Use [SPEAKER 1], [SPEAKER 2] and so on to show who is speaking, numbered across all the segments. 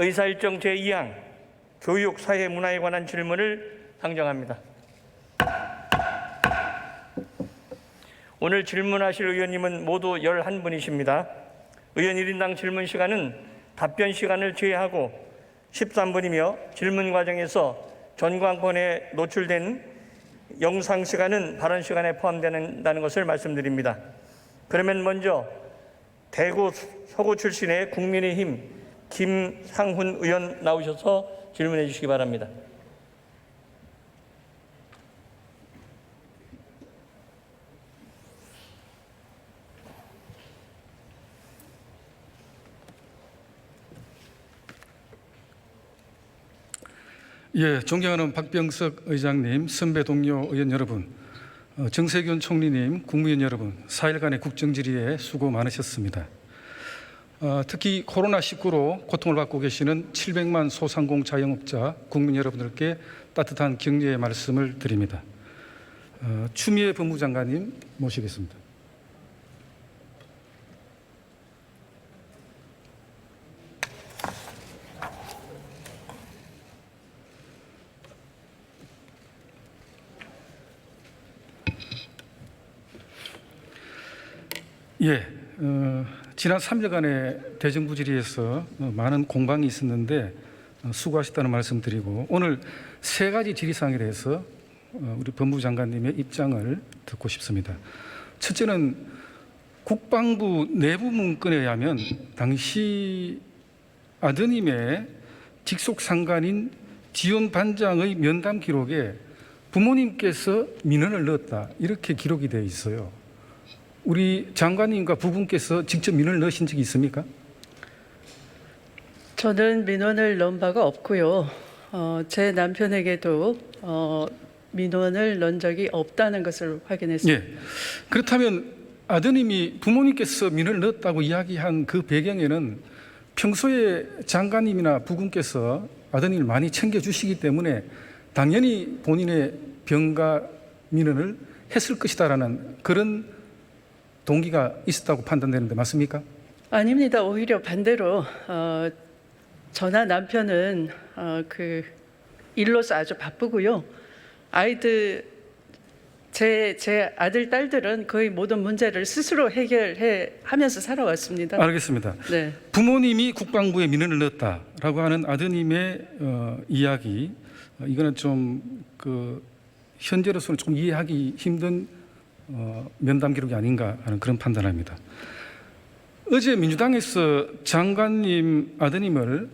[SPEAKER 1] 의사일정 제2항 교육, 사회, 문화에 관한 질문을 상정합니다. 오늘 질문하실 의원님은 모두 11분이십니다. 의원 1인당 질문 시간은 답변 시간을 제외하고 13분이며 질문 과정에서 전광판에 노출된 영상 시간은 발언 시간에 포함된다는 것을 말씀드립니다. 그러면 먼저 대구 서구 출신의 국민의힘 김상훈 의원 나오셔서 질문해 주시기 바랍니다.
[SPEAKER 2] 예, 존경하는 박병석 의장님, 선배 동료 의원 여러분, 정세균 총리님, 국무위원 여러분, 4일간의 국정질의에 수고 많으셨습니다. 특히 코로나19로 고통을 받고 계시는 700만 소상공 자영업자 국민 여러분들께 따뜻한 격려의 말씀을 드립니다. 추미애 법무장관님 모시겠습니다. 예, 지난 3일간의 대정부 질의에서 많은 공방이 있었는데 수고하셨다는 말씀 드리고 오늘 세 가지 질의사항에 대해서 우리 법무부 장관님의 입장을 듣고 싶습니다. 첫째는 국방부 내부 문건에 의하면 당시 아드님의 직속 상관인 지원 반장의 면담 기록에 부모님께서 민원을 넣었다 이렇게 기록이 되어 있어요. 우리 장관님과 부분께서 직접 민원을 넣으신 적이 있습니까?
[SPEAKER 3] 저는 민원을 넣은 바가 없고요. 제 남편에게도 민원을 넣은 적이 없다는 것을 확인했습니다.
[SPEAKER 2] 예. 그렇다면 아드님이 부모님께서 민원을 넣었다고 이야기한 그 배경에는 평소에 장관님이나 부군께서 아드님을 많이 챙겨주시기 때문에 당연히 본인의 병가 민원을 했을 것이다라는 그런 동기가 있었다고 판단되는데 맞습니까?
[SPEAKER 3] 아닙니다. 오히려 반대로 저나 남편은 그 일로서 아주 바쁘고요. 아이들 제 아들 딸들은 거의 모든 문제를 스스로 해결해 하면서 살아왔습니다.
[SPEAKER 2] 알겠습니다.
[SPEAKER 3] 네.
[SPEAKER 2] 부모님이 국방부에 민원을 넣었다라고 하는 아드님의 이야기 이거는 좀 현재로서는 좀 이해하기 힘든 면담 기록이 아닌가 하는 그런 판단입니다. 어제 민주당에서 장관님 아드님을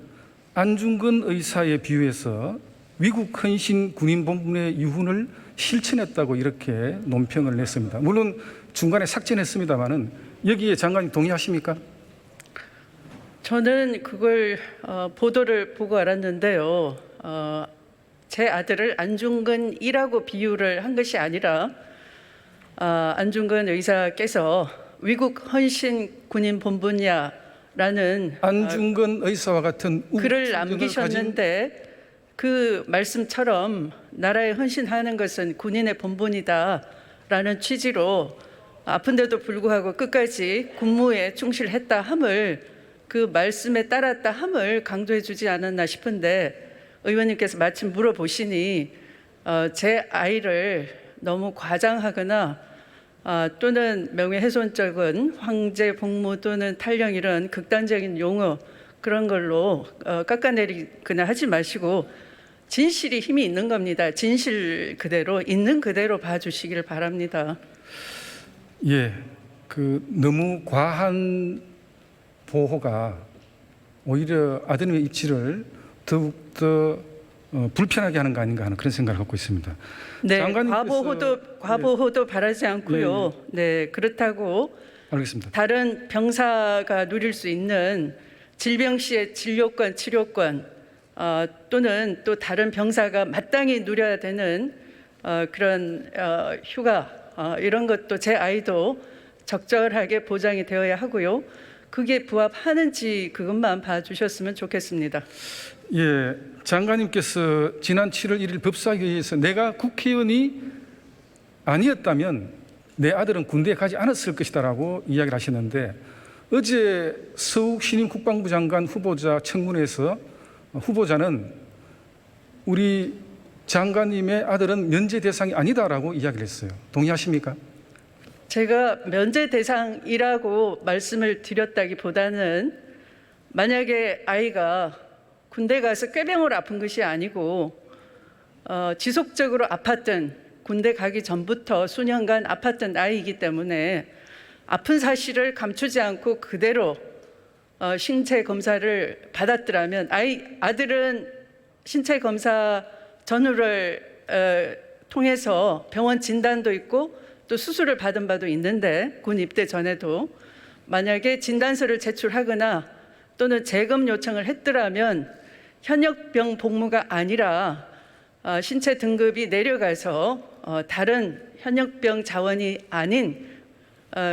[SPEAKER 2] 안중근 의사에 비유해서 위국 헌신 군인본분의 유훈을 실천했다고 이렇게 논평을 냈습니다. 물론 중간에 삭제했습니다만은 여기에 장관님 동의하십니까?
[SPEAKER 3] 저는 그걸 보도를 보고 알았는데요. 제 아들을 안중근이라고 비유를 한 것이 아니라 안중근 의사께서 위국 헌신 군인 본분이야라는
[SPEAKER 2] 안중근 의사와 같은
[SPEAKER 3] 글을 남기셨는데 그 말씀처럼 나라에 헌신하는 것은 군인의 본분이다라는 취지로 아픈데도 불구하고 끝까지 군무에 충실했다 함을 그 말씀에 따랐다 함을 강조해 주지 않았나 싶은데 의원님께서 마침 물어보시니 제 아이를 너무 과장하거나 또는 명예훼손적인 황제, 복무 또는 탈령 이런 극단적인 용어 그런 걸로 깎아내리거나 하지 마시고 진실이 힘이 있는 겁니다. 진실 그대로 있는 그대로 봐주시길 바랍니다.
[SPEAKER 2] 예, 너무 과한 보호가 오히려 아드님의 입지를 더욱더 불편하게 하는 거 아닌가 하는 그런 생각을 갖고 있습니다.
[SPEAKER 3] 네, 과보호도 바라지 않고요. 네, 그렇다고
[SPEAKER 2] 알겠습니다.
[SPEAKER 3] 다른 병사가 누릴 수 있는 질병 시의 진료권, 치료권 또는 또 다른 병사가 마땅히 누려야 되는 그런 휴가 이런 것도 제 아이도 적절하게 보장이 되어야 하고요. 그게 부합하는지 그것만 봐주셨으면 좋겠습니다.
[SPEAKER 2] 예, 장관님께서 지난 7월 1일 법사위에서 내가 국회의원이 아니었다면 내 아들은 군대에 가지 않았을 것이다라고 이야기를 하셨는데 어제 서욱 신임 국방부 장관 후보자 청문회에서 후보자는 우리 장관님의 아들은 면제 대상이 아니다라고 이야기를 했어요. 동의하십니까?
[SPEAKER 3] 제가 면제 대상이라고 말씀을 드렸다기보다는 만약에 아이가 군대 가서 꾀병으로 아픈 것이 아니고 지속적으로 아팠던, 군대 가기 전부터 수년간 아팠던 아이이기 때문에 아픈 사실을 감추지 않고 그대로 신체 검사를 받았더라면, 아들은 신체 검사 전후를 통해서 병원 진단도 있고 또 수술을 받은 바도 있는데, 군 입대 전에도 만약에 진단서를 제출하거나 또는 재검 요청을 했더라면 현역병 복무가 아니라 신체 등급이 내려가서 다른 현역병 자원이 아닌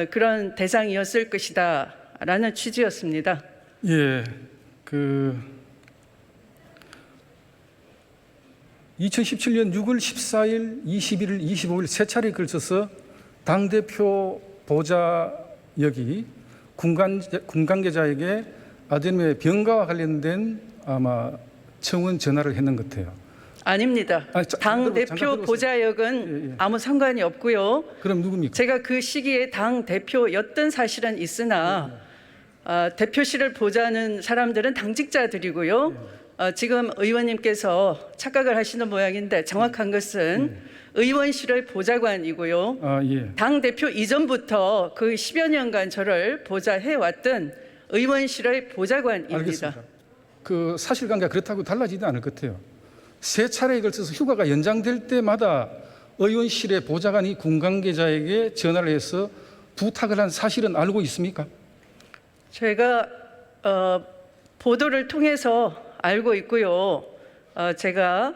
[SPEAKER 3] 그런 대상이었을 것이다 라는 취지였습니다.
[SPEAKER 2] 예, 2017년 6월 14일, 21일, 25일 세 차례에 걸쳐서 당대표 보좌역이 군 관계자에게 아드님의 병가와 관련된 아마 청원 전화를 했는 것 같아요.
[SPEAKER 3] 아닙니다. 당 대표 보좌역은
[SPEAKER 2] 예.
[SPEAKER 3] 아무 상관이 없고요.
[SPEAKER 2] 그럼 누굽니까?
[SPEAKER 3] 제가 그 시기에 당 대표였던 사실은 있으나 대표실을 보자는 사람들은 당직자들이고요. 지금 의원님께서 착각을 하시는 모양인데 정확한 것은 의원실의 보좌관이고요.
[SPEAKER 2] 예.
[SPEAKER 3] 당 대표 이전부터 그 10여 년간 저를 보좌해 왔던 의원실의 보좌관입니다.
[SPEAKER 2] 알겠습니다. 그 사실관계가 그렇다고 달라지지 않을 것 같아요. 세 차례에 걸쳐서 휴가가 연장될 때마다 의원실의 보좌관이 군 관계자에게 전화를 해서 부탁을 한 사실은 알고 있습니까?
[SPEAKER 3] 제가 보도를 통해서 알고 있고요. 제가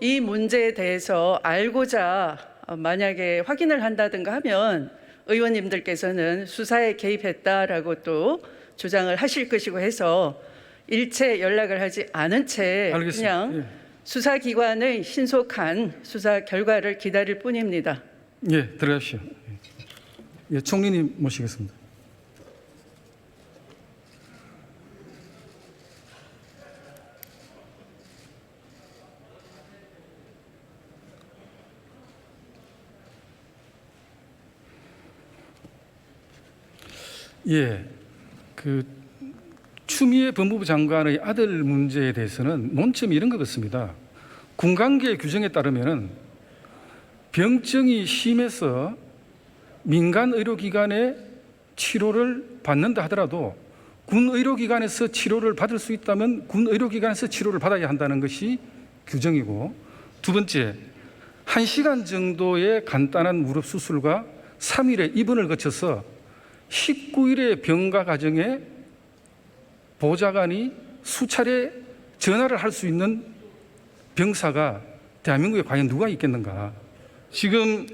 [SPEAKER 3] 이 문제에 대해서 알고자 만약에 확인을 한다든가 하면 의원님들께서는 수사에 개입했다라고 또 주장을 하실 것이고 해서 일체 연락을 하지 않은 채
[SPEAKER 2] 알겠습니다.
[SPEAKER 3] 그냥 수사기관의 신속한 수사 결과를 기다릴 뿐입니다.
[SPEAKER 2] 예, 들어가십시오. 예, 총리님 모시겠습니다. 예, 추미애 법무부 장관의 아들 문제에 대해서는 논점이 이런 것 같습니다. 군관계 규정에 따르면은 병증이 심해서 민간 의료기관에 치료를 받는다 하더라도 군 의료기관에서 치료를 받을 수 있다면 군 의료기관에서 치료를 받아야 한다는 것이 규정이고, 두 번째, 1시간 정도의 간단한 무릎 수술과 3일의 입원을 거쳐서 19일의 병가 과정에 보좌관이 수차례 전화를 할 수 있는 병사가 대한민국에 과연 누가 있겠는가? 지금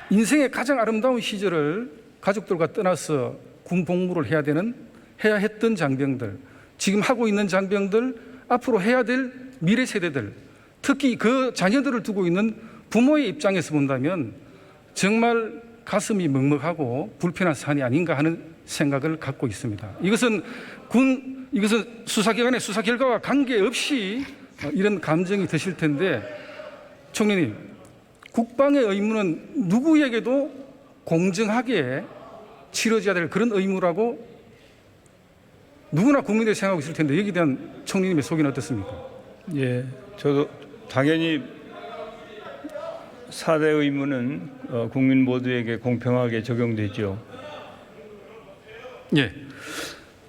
[SPEAKER 2] 인생의 가장 아름다운 시절을 가족들과 떠나서 군 복무를 해야 했던 장병들, 지금 하고 있는 장병들, 앞으로 해야 될 미래 세대들, 특히 그 자녀들을 두고 있는 부모의 입장에서 본다면 정말 가슴이 먹먹하고 불편한 사안이 아닌가 하는 생각을 갖고 있습니다. 이것은 수사기관의 수사 결과와 관계없이 이런 감정이 드실 텐데, 총리님, 국방의 의무는 누구에게도 공정하게 치러져야 될 그런 의무라고 누구나 국민들이 생각하고 있을 텐데, 여기에 대한 총리님의 소견은 어떻습니까?
[SPEAKER 4] 예, 저도 당연히 4대 의무는 국민 모두에게 공평하게 적용되죠.
[SPEAKER 2] 예,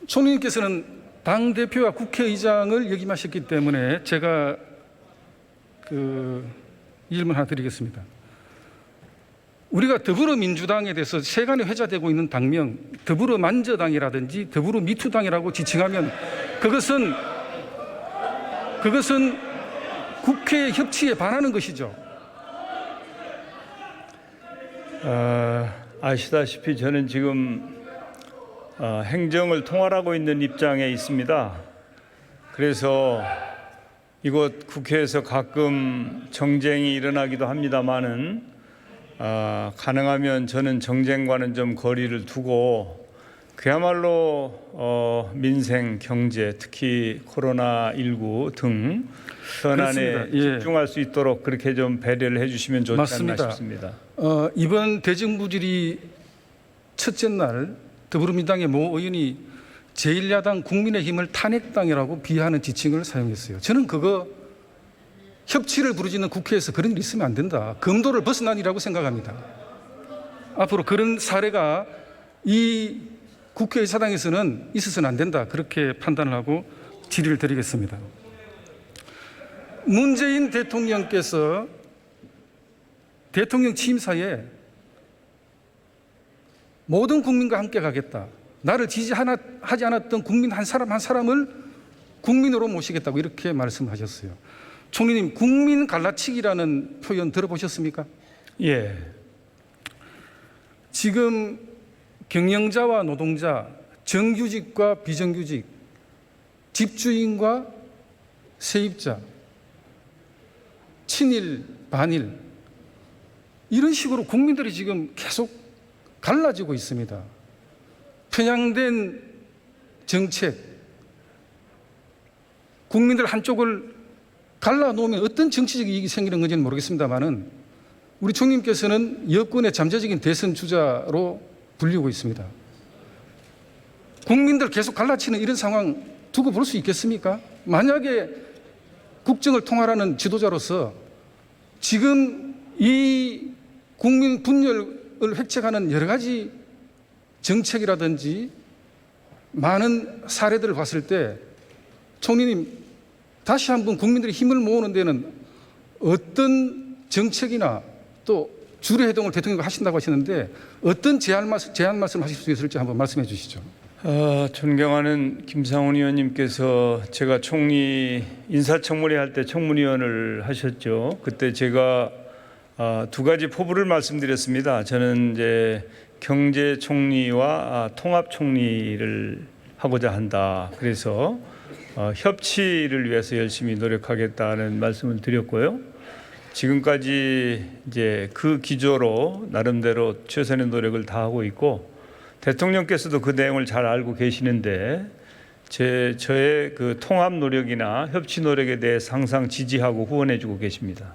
[SPEAKER 2] 총리님께서는 당대표와 국회의장을 역임하셨기 때문에 제가 질문 하나 드리겠습니다. 우리가 더불어민주당에 대해서 세간에 회자되고 있는 당명 더불어만저당이라든지 더불어미투당이라고 지칭하면 그것은 국회 협치에 반하는 것이죠.
[SPEAKER 4] 아시다시피 저는 지금 행정을 통할하고 있는 입장에 있습니다. 그래서 이곳 국회에서 가끔 정쟁이 일어나기도 합니다마는 가능하면 저는 정쟁과는 좀 거리를 두고 그야말로 민생, 경제, 특히 코로나19 등 현안에
[SPEAKER 2] 그렇습니다. 예.
[SPEAKER 4] 집중할 수 있도록 그렇게 좀 배려를 해주시면 좋지
[SPEAKER 2] 맞습니다.
[SPEAKER 4] 않나 싶습니다.
[SPEAKER 2] 이번 대정부질의 첫째 날 더불어민주당의 모 의원이 제1야당 국민의힘을 탄핵당이라고 비하하는 지칭을 사용했어요. 저는 그거 협치를 부르짖는 국회에서 그런 일이 있으면 안 된다. 검도를 벗어난 일이라고 생각합니다. 앞으로 그런 사례가 이 국회의사당에서는 있어서는 안 된다. 그렇게 판단을 하고 질의를 드리겠습니다. 문재인 대통령께서 대통령 취임사에 모든 국민과 함께 가겠다. 나를 지지하지 않았던 국민 한 사람 한 사람을 국민으로 모시겠다고 이렇게 말씀하셨어요. 총리님, 국민 갈라치기라는 표현 들어보셨습니까?
[SPEAKER 4] 예.
[SPEAKER 2] 지금 경영자와 노동자, 정규직과 비정규직, 집주인과 세입자, 친일, 반일 이런 식으로 국민들이 지금 계속 갈라지고 있습니다. 편향된 정책, 국민들 한쪽을 갈라놓으면 어떤 정치적 이익이 생기는 건지는 모르겠습니다만은 우리 총리님께서는 여권의 잠재적인 대선 주자로 불리고 있습니다. 국민들 계속 갈라치는 이런 상황 두고 볼 수 있겠습니까? 만약에 국정을 통할하는 지도자로서 지금 이 국민 분열을 획책하는 여러 가지 정책이라든지 많은 사례들을 봤을 때 총리님 다시 한번 국민들의 힘을 모으는 데는 어떤 정책이나 또 주례 회동을 대통령과 하신다고 하시는데 어떤 제안 말씀 하실 수 있을지 한번 말씀해 주시죠.
[SPEAKER 4] 존경하는 김상훈 의원님께서 제가 총리 인사청문회 할 때 청문위원을 하셨죠. 그때 제가 두 가지 포부를 말씀드렸습니다. 저는 이제 경제총리와 통합총리를 하고자 한다. 그래서 협치를 위해서 열심히 노력하겠다는 말씀을 드렸고요. 지금까지 이제 그 기조로 나름대로 최선의 노력을 다하고 있고 대통령께서도 그 내용을 잘 알고 계시는데 저의 그 통합 노력이나 협치 노력에 대해서 항상 지지하고 후원해주고 계십니다.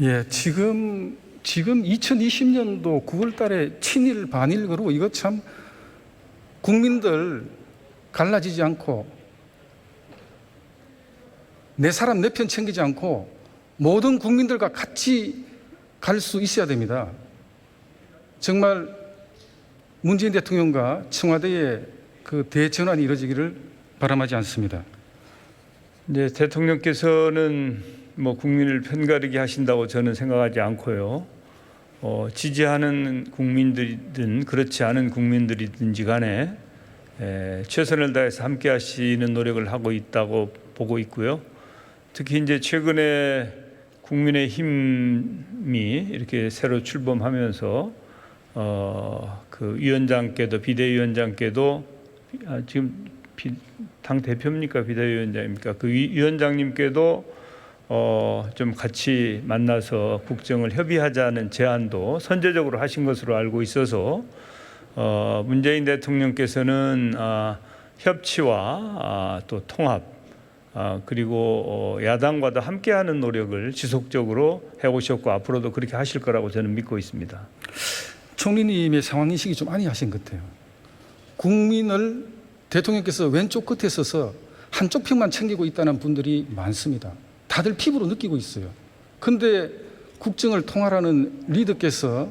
[SPEAKER 2] 예, 지금 2020년도 9월달에 친일 반일 그러고 이거 참 국민들 갈라지지 않고 내 사람 내 편 챙기지 않고 모든 국민들과 같이 갈 수 있어야 됩니다. 정말 문재인 대통령과 청와대의 그 대전환이 이루어지기를 바람하지 않습니다.
[SPEAKER 4] 이제 대통령께서는 뭐 국민을 편가르게 하신다고 저는 생각하지 않고요. 지지하는 국민들이든 그렇지 않은 국민들이든지 간에 최선을 다해서 함께 하시는 노력을 하고 있다고 보고 있고요. 특히 이제 최근에 국민의힘이 이렇게 새로 출범하면서 그 위원장께도 비대위원장께도 지금 당 대표입니까 비대위원장입니까 그 위원장님께도 좀 같이 만나서 국정을 협의하자는 제안도 선제적으로 하신 것으로 알고 있어서 문재인 대통령께서는 협치와 또 통합 그리고 야당과도 함께하는 노력을 지속적으로 해오셨고 앞으로도 그렇게 하실 거라고 저는 믿고 있습니다.
[SPEAKER 2] 총리님의 상황 인식이 좀 아니하신 것 같아요. 국민을 대통령께서 왼쪽 끝에 서서 한쪽 편만 챙기고 있다는 분들이 많습니다. 다들 피부로 느끼고 있어요. 그런데 국정을 통할하는 리더께서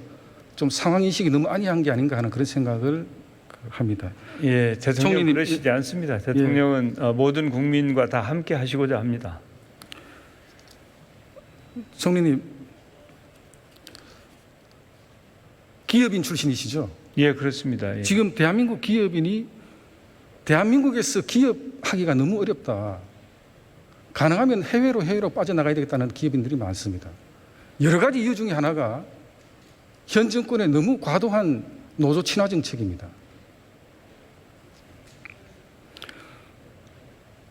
[SPEAKER 2] 좀 상황 인식이 너무 아니한 게 아닌가 하는 그런 생각을 합니다.
[SPEAKER 4] 예, 대통령
[SPEAKER 2] 총리님,
[SPEAKER 4] 그러시지 않습니다. 대통령은 모든 국민과 다 함께 하시고자 합니다.
[SPEAKER 2] 총리님, 기업인 출신이시죠?
[SPEAKER 4] 예, 그렇습니다. 예.
[SPEAKER 2] 지금 대한민국 기업인이 대한민국에서 기업하기가 너무 어렵다. 가능하면 해외로 빠져나가야 되겠다는 기업인들이 많습니다. 여러 가지 이유 중에 하나가 현 정권의 너무 과도한 노조 친화 정책입니다.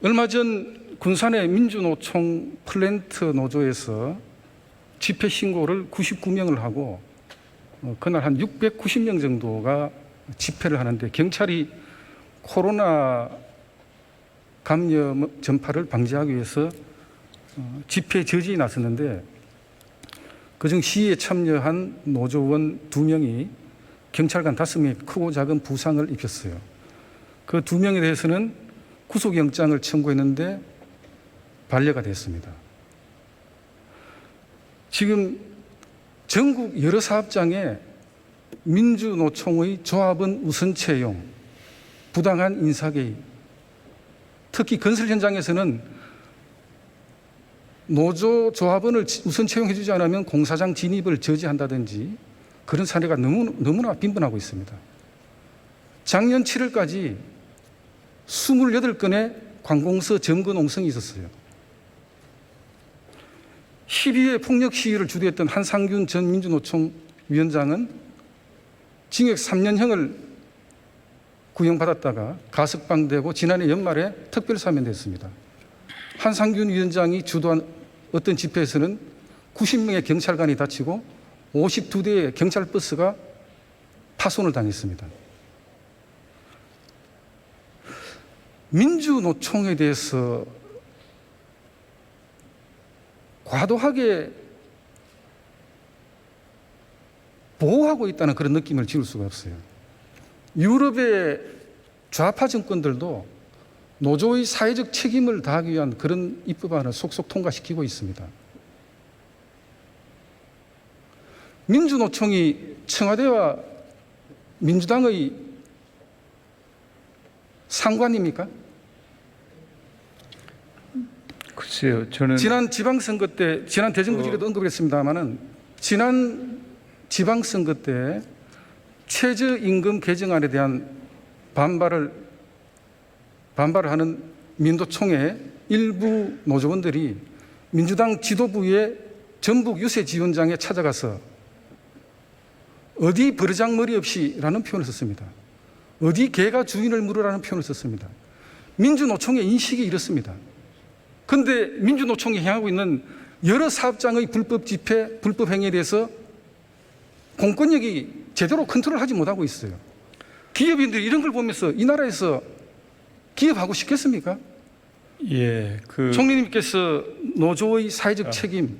[SPEAKER 2] 얼마 전 군산의 민주노총 플랜트 노조에서 집회 신고를 99명을 하고 그날 한 690명 정도가 집회를 하는데 경찰이 코로나 감염 전파를 방지하기 위해서 집회 저지에 나섰는데 그중 시위에 참여한 노조원 2명이 경찰관 5명이 크고 작은 부상을 입혔어요. 그 2명에 대해서는 구속영장을 청구했는데 반려가 됐습니다. 지금 전국 여러 사업장에 민주노총의 조합원 우선 채용, 부당한 인사개입, 특히 건설 현장에서는 노조 조합원을 우선 채용해주지 않으면 공사장 진입을 저지한다든지 그런 사례가 너무나 빈번하고 있습니다. 작년 7월까지 28건의 관공서 점거 농성이 있었어요. 12회 폭력 시위를 주도했던 한상균 전 민주노총 위원장은 징역 3년형을 구형받았다가 가석방되고 지난해 연말에 특별사면됐습니다. 한상균 위원장이 주도한 어떤 집회에서는 90명의 경찰관이 다치고 52대의 경찰버스가 파손을 당했습니다. 민주노총에 대해서 과도하게 보호하고 있다는 그런 느낌을 지울 수가 없어요. 유럽의 좌파 정권들도 노조의 사회적 책임을 다하기 위한 그런 입법안을 속속 통과시키고 있습니다. 민주노총이 청와대와 민주당의 상관입니까?
[SPEAKER 4] 글쎄요, 저는
[SPEAKER 2] 지난 지방선거 때, 지난 대정부질에도 언급했습니다마는 지난 지방선거 때 최저임금 개정안에 대한 반발을 하는 민노총의 일부 노조원들이 민주당 지도부의 전북 유세지원장에 찾아가서 어디 버르장머리 없이라는 표현을 썼습니다. 어디 개가 주인을 물으라는 표현을 썼습니다. 민주노총의 인식이 이렇습니다. 그런데 민주노총이 행하고 있는 여러 사업장의 불법 집회, 불법 행위에 대해서 공권력이 제대로 컨트롤하지 못하고 있어요. 기업인들이 이런 걸 보면서 이 나라에서 기업하고 싶겠습니까?
[SPEAKER 4] 예,
[SPEAKER 2] 총리님께서 노조의 사회적 책임,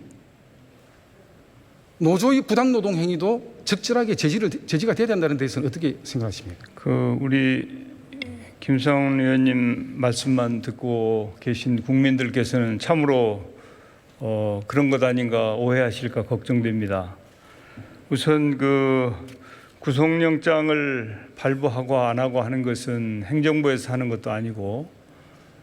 [SPEAKER 2] 노조의 부당노동 행위도 적절하게 제지가 돼야 된다는 데서는 어떻게 생각하십니까?
[SPEAKER 4] 우리 김성훈 의원님 말씀만 듣고 계신 국민들께서는 참으로 그런 것 아닌가 오해하실까 걱정됩니다. 우선 구속영장을 발부하고 안 하고 하는 것은 행정부에서 하는 것도 아니고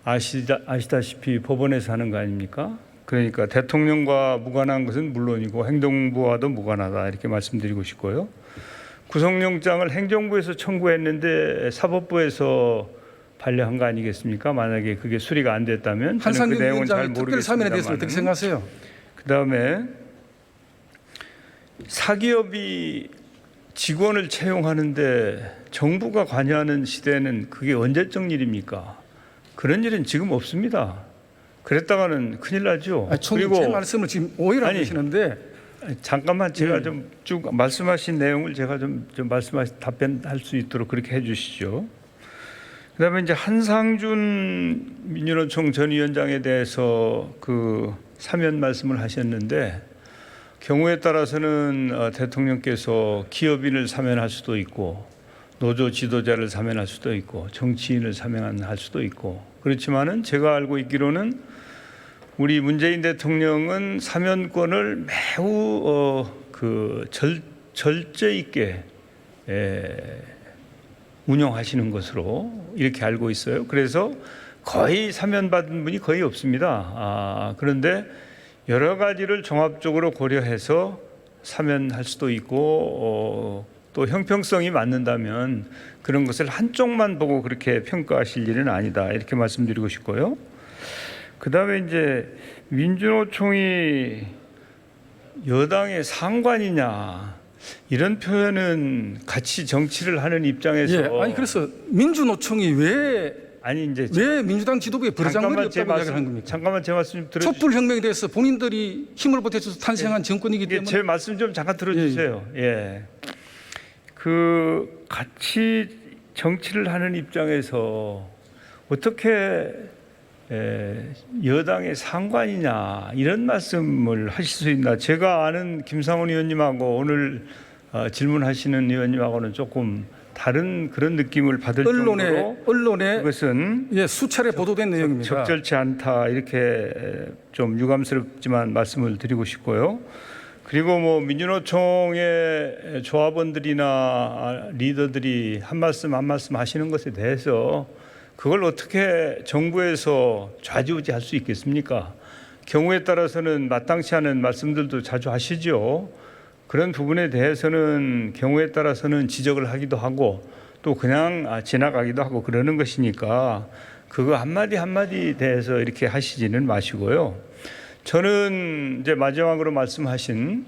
[SPEAKER 4] 아시다시피 법원에서 하는 거 아닙니까? 그러니까 대통령과 무관한 것은 물론이고 행정부와도 무관하다 이렇게 말씀드리고 싶고요. 구속영장을 행정부에서 청구했는데 사법부에서 반려한 거 아니겠습니까? 만약에 그게 수리가 안 됐다면
[SPEAKER 2] 한상균
[SPEAKER 4] 그 내용은 잘
[SPEAKER 2] 위원장의 특별사면에 대해서 어떻게 생각하세요?
[SPEAKER 4] 그다음에 사기업이 직원을 채용하는데 정부가 관여하는 시대는 그게 언제적 일입니까? 그런 일은 지금 없습니다. 그랬다가는 큰일 나죠.
[SPEAKER 2] 그리고 제 말씀을 지금 오해를 하고 계시는데
[SPEAKER 4] 잠깐만 제가 좀 쭉 말씀하신 내용을 제가 좀 답변할 수 있도록 그렇게 해주시죠. 그다음에 이제 한상준 민주노총 전 위원장에 대해서 사면 말씀을 하셨는데 경우에 따라서는 대통령께서 기업인을 사면할 수도 있고 노조 지도자를 사면할 수도 있고 정치인을 사면할 수도 있고 그렇지만은 제가 알고 있기로는 우리 문재인 대통령은 사면권을 매우 절제 있게 운영하시는 것으로 이렇게 알고 있어요. 그래서 거의 사면받은 분이 거의 없습니다. 그런데 여러 가지를 종합적으로 고려해서 사면할 수도 있고 또 형평성이 맞는다면 그런 것을 한쪽만 보고 그렇게 평가하실 일은 아니다 이렇게 말씀드리고 싶고요. 그다음에 이제 민주노총이 여당의 상관이냐 이런 표현은 같이 정치를 하는 입장에서
[SPEAKER 2] 아니 그래서 민주노총이 왜 민주당 지도부에 버르장머리 없다고 이야기를 하는 겁니까?
[SPEAKER 4] 잠깐만 제 말씀 좀 들어주세요.
[SPEAKER 2] 촛불혁명에 대해서 본인들이 힘을 보태줘서 탄생한 정권이기 때문에
[SPEAKER 4] 제 말씀 좀 잠깐 들어주세요. 같이 정치를 하는 입장에서 어떻게 여당의 상관이냐 이런 말씀을 하실 수 있나? 제가 아는 김상훈 의원님하고 오늘 질문하시는 의원님하고는 조금 다른 그런 느낌을 받을 정도로
[SPEAKER 2] 언론에
[SPEAKER 4] 그것은
[SPEAKER 2] 수차례 보도된 내용입니다.
[SPEAKER 4] 적절치 않다 이렇게 좀 유감스럽지만 말씀을 드리고 싶고요. 그리고 뭐 민주노총의 조합원들이나 리더들이 한 말씀 하시는 것에 대해서 그걸 어떻게 정부에서 좌지우지할 수 있겠습니까? 경우에 따라서는 마땅치 않은 말씀들도 자주 하시죠. 그런 부분에 대해서는 경우에 따라서는 지적을 하기도 하고 또 그냥 지나가기도 하고 그러는 것이니까 그거 한마디에 대해서 이렇게 하시지는 마시고요. 저는 이제 마지막으로 말씀하신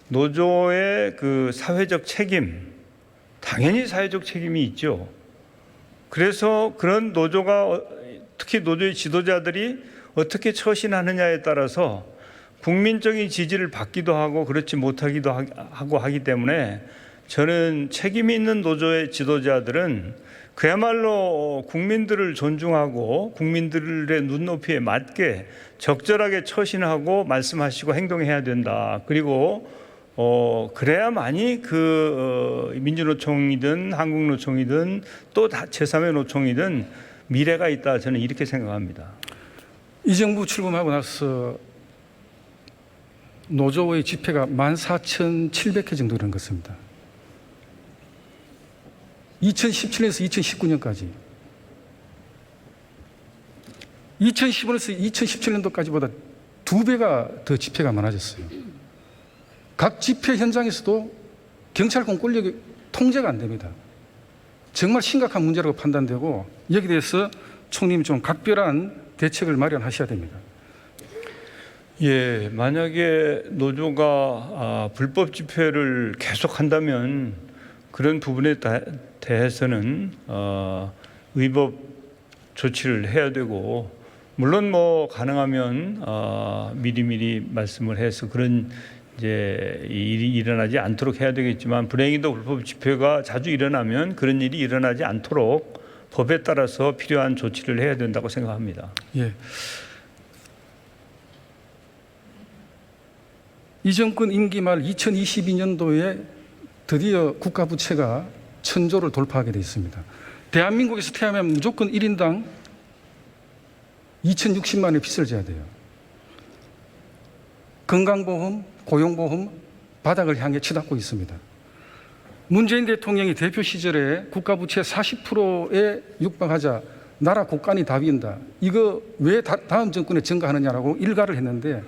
[SPEAKER 4] 노조의 그 사회적 책임, 당연히 사회적 책임이 있죠. 그래서 그런 노조가 특히 노조의 지도자들이 어떻게 처신하느냐에 따라서 국민적인 지지를 받기도 하고 그렇지 못하기도 하고 하기 때문에 저는 책임 있는 노조의 지도자들은 그야말로 국민들을 존중하고 국민들의 눈높이에 맞게 적절하게 처신하고 말씀하시고 행동해야 된다. 그리고 그래야만이 민주노총이든 한국노총이든 또 제3의 노총이든 미래가 있다. 저는 이렇게 생각합니다.
[SPEAKER 2] 이 정부 출범하고 나서 노조의 집회가 14,700회 정도 되는 것입니다. 2017년에서 2019년까지 2015년에서 2017년도까지보다 2배가 더 집회가 많아졌어요. 각 집회 현장에서도 경찰권 권력이 통제가 안 됩니다. 정말 심각한 문제라고 판단되고 여기에 대해서 총리님이 좀 각별한 대책을 마련하셔야 됩니다.
[SPEAKER 4] 예, 만약에 노조가 불법 집회를 계속한다면 그런 부분에 대해서는 위법 조치를 해야 되고 물론 뭐 가능하면 미리미리 말씀을 해서 그런 이제 일이 일어나지 않도록 해야 되겠지만 불행히도 불법 집회가 자주 일어나면 그런 일이 일어나지 않도록 법에 따라서 필요한 조치를 해야 된다고 생각합니다.
[SPEAKER 2] 예. 이 정권 임기 말 2022년도에 드디어 국가 부채가 1,000조를 돌파하게 되어 있습니다. 대한민국에서 태어나면 무조건 1인당 2,060만 원의 빚을 져야 돼요. 건강보험, 고용보험 바닥을 향해 치닫고 있습니다. 문재인 대통령이 대표 시절에 국가 부채 40%에 육박하자 나라 국간이 답인다. 이거 왜 다음 정권에 증가하느냐라고 일가를 했는데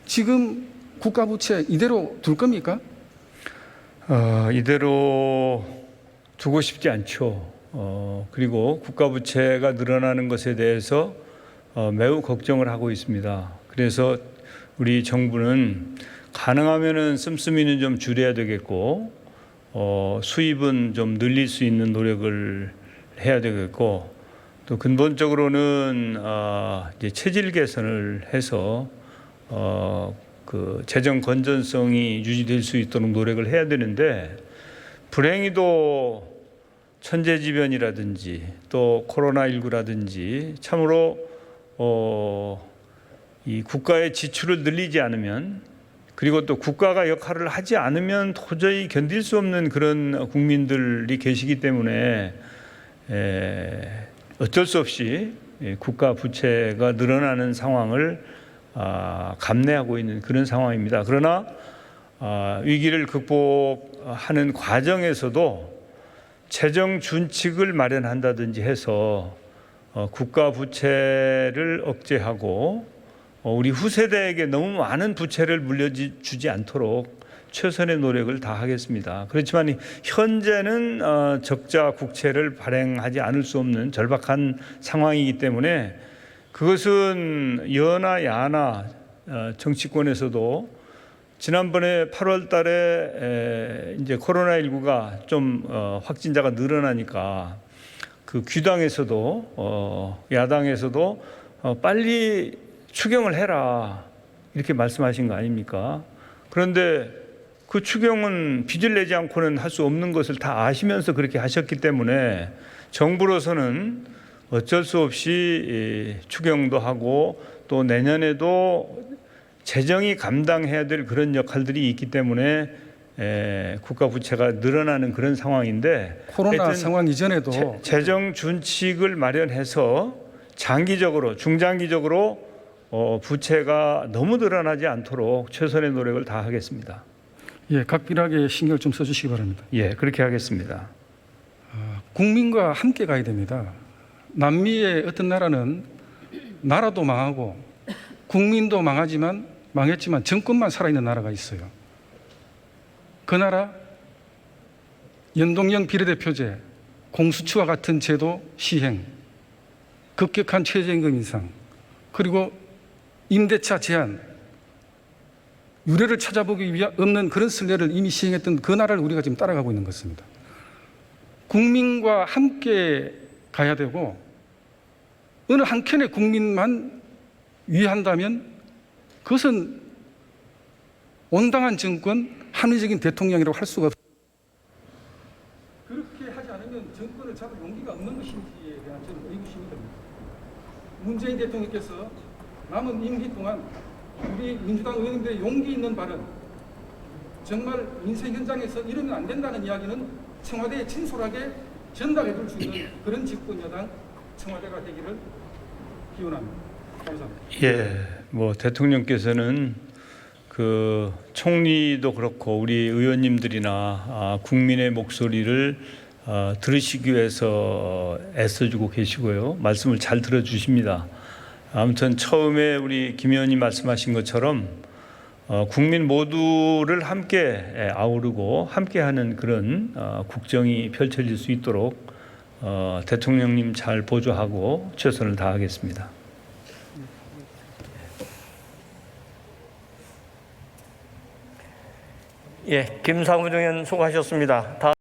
[SPEAKER 2] 지금 국가 부채 이대로 둘 겁니까?
[SPEAKER 4] 이대로 두고 싶지 않죠. 그리고 국가 부채가 늘어나는 것에 대해서 매우 걱정을 하고 있습니다. 그래서 우리 정부는 가능하면은 씀씀이는 좀 줄여야 되겠고 수입은 좀 늘릴 수 있는 노력을 해야 되겠고 또 근본적으로는 이제 체질 개선을 해서 그 재정 건전성이 유지될 수 있도록 노력을 해야 되는데 불행히도 천재지변이라든지 또 코로나19라든지 참으로 이 국가의 지출을 늘리지 않으면 그리고 또 국가가 역할을 하지 않으면 도저히 견딜 수 없는 그런 국민들이 계시기 때문에 어쩔 수 없이 국가 부채가 늘어나는 상황을 감내하고 있는 그런 상황입니다. 그러나 위기를 극복하는 과정에서도 재정 준칙을 마련한다든지 해서 국가 부채를 억제하고 우리 후세대에게 너무 많은 부채를 물려주지 않도록 최선의 노력을 다하겠습니다. 그렇지만 현재는 적자 국채를 발행하지 않을 수 없는 절박한 상황이기 때문에 그것은 여나 야나 정치권에서도 지난번에 8월 달에 이제 코로나19가 좀 확진자가 늘어나니까 그 귀당에서도 야당에서도 빨리 추경을 해라 이렇게 말씀하신 거 아닙니까? 그런데 그 추경은 빚을 내지 않고는 할 수 없는 것을 다 아시면서 그렇게 하셨기 때문에 정부로서는 어쩔 수 없이 추경도 하고 또 내년에도 재정이 감당해야 될 그런 역할들이 있기 때문에 국가 부채가 늘어나는 그런 상황인데,
[SPEAKER 2] 코로나
[SPEAKER 4] 하여튼
[SPEAKER 2] 상황 이전에도
[SPEAKER 4] 재정 준칙을 마련해서 장기적으로 중장기적으로 부채가 너무 늘어나지 않도록 최선의 노력을 다하겠습니다.
[SPEAKER 2] 예, 각별하게 신경을 좀 써주시기 바랍니다.
[SPEAKER 4] 예, 그렇게 하겠습니다.
[SPEAKER 2] 국민과 함께 가야 됩니다. 남미의 어떤 나라는 나라도 망하고 국민도 망했지만 정권만 살아있는 나라가 있어요. 그 나라 연동형 비례대표제, 공수처와 같은 제도 시행, 급격한 최저임금 인상, 그리고 임대차 제한, 유례를 찾아보기 위한 없는 그런 선례를 이미 시행했던 그 나라를 우리가 지금 따라가고 있는 것입니다. 국민과 함께 가야 되고 어느 한켠의 국민만 위한다면 그것은 온당한 정권, 합리적인 대통령이라고 할 수가 없습니다. 그렇게 하지 않으면 정권을 잡을 용기가 없는 것인지에 대한 저는 의구심이 듭니다. 문재인 대통령께서 남은 임기 동안 우리 민주당 의원님들의 용기 있는 발언, 정말 민생 현장에서 이러면 안 된다는 이야기는 청와대에 진솔하게 전달해 줄 수 있는 그런 집권 여당 청와대가 되기를 기원합니다. 감사합니다.
[SPEAKER 4] 예, 뭐 대통령께서는 그 총리도 그렇고 우리 의원님들이나 국민의 목소리를 들으시기 위해서 애써주고 계시고요. 말씀을 잘 들어주십니다. 아무튼 처음에 우리 김 의원님 말씀하신 것처럼 국민 모두를 함께 아우르고 함께하는 그런 국정이 펼쳐질 수 있도록 대통령님 잘 보조하고 최선을 다하겠습니다.
[SPEAKER 1] 예, 김상훈 의원 수고하셨습니다.